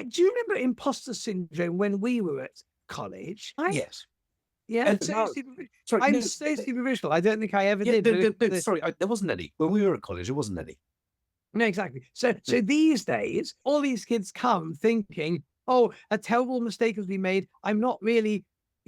do you remember imposter syndrome when we were at college? Yes. Yeah, And so sorry, I'm no, so superficial. I don't think I ever yeah, did. no, sorry, there wasn't any. When we were at college, there wasn't any. No, exactly. So these days, all these kids come thinking, "Oh, a terrible mistake has been made. I'm not really,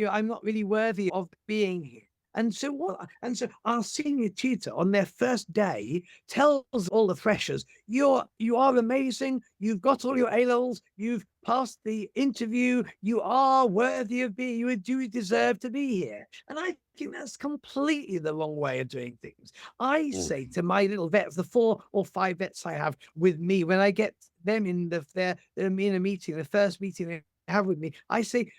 I'm not really worthy of being here." And so what? And so our senior tutor on their first day tells all the freshers, you are amazing. You've got all your A levels. You've passed the interview. You are worthy of being. You do deserve to be here. And I think that's completely the wrong way of doing things. I say to my little vets, the 4 or 5 vets I have with me, when I get them in in a meeting, the first meeting they have with me, I say,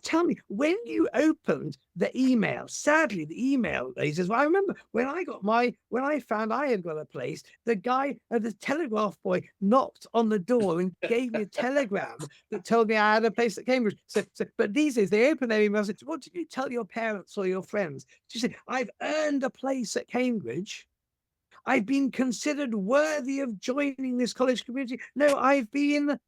tell me, when you opened the email, sadly, the email, he says, well, I remember when I found I had got a place, the guy, the telegraph boy knocked on the door and gave me a telegram that told me I had a place at Cambridge. But these days they open their emails and say, what did you tell your parents or your friends? She said, I've earned a place at Cambridge. I've been considered worthy of joining this college community. No, I've been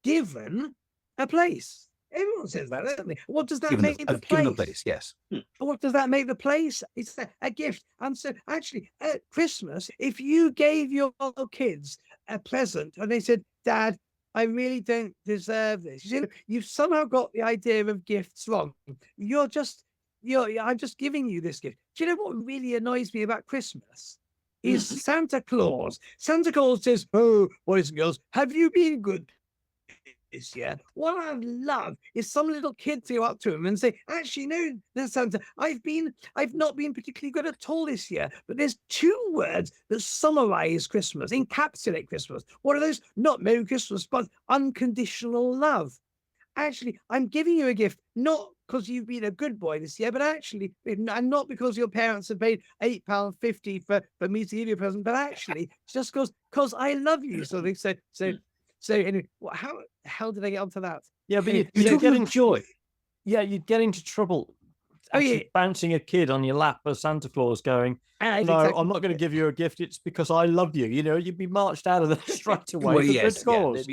given a place. Everyone says that, don't they? What does that make the place? Given a place, yes. What does that make the place? It's a gift. And so actually at Christmas, if you gave your kids a present and they said, Dad, I really don't deserve this. You've somehow got the idea of gifts wrong. I'm just giving you this gift. Do you know what really annoys me about Christmas? Is Santa Claus. Santa Claus says, oh, boys and girls, have you been good this year? What I love is some little kid to go up to him and say, actually, no, Santa, I've not been particularly good at all this year, but there's 2 words that summarize Christmas, encapsulate Christmas. What are those? Not Merry Christmas, but unconditional love. Actually, I'm giving you a gift, not because you've been a good boy this year, but actually, and not because your parents have paid £8.50 for me to give you a present, but actually, just because I love you. So they said, so anyway, how did I get onto that? Yeah, but Anyway, you're getting joy. Yeah, you'd get into trouble bouncing a kid on your lap as Santa Claus going, no, exactly. I'm not going to give you a gift. It's because I love you. You'd be marched out of there straight away for good cause.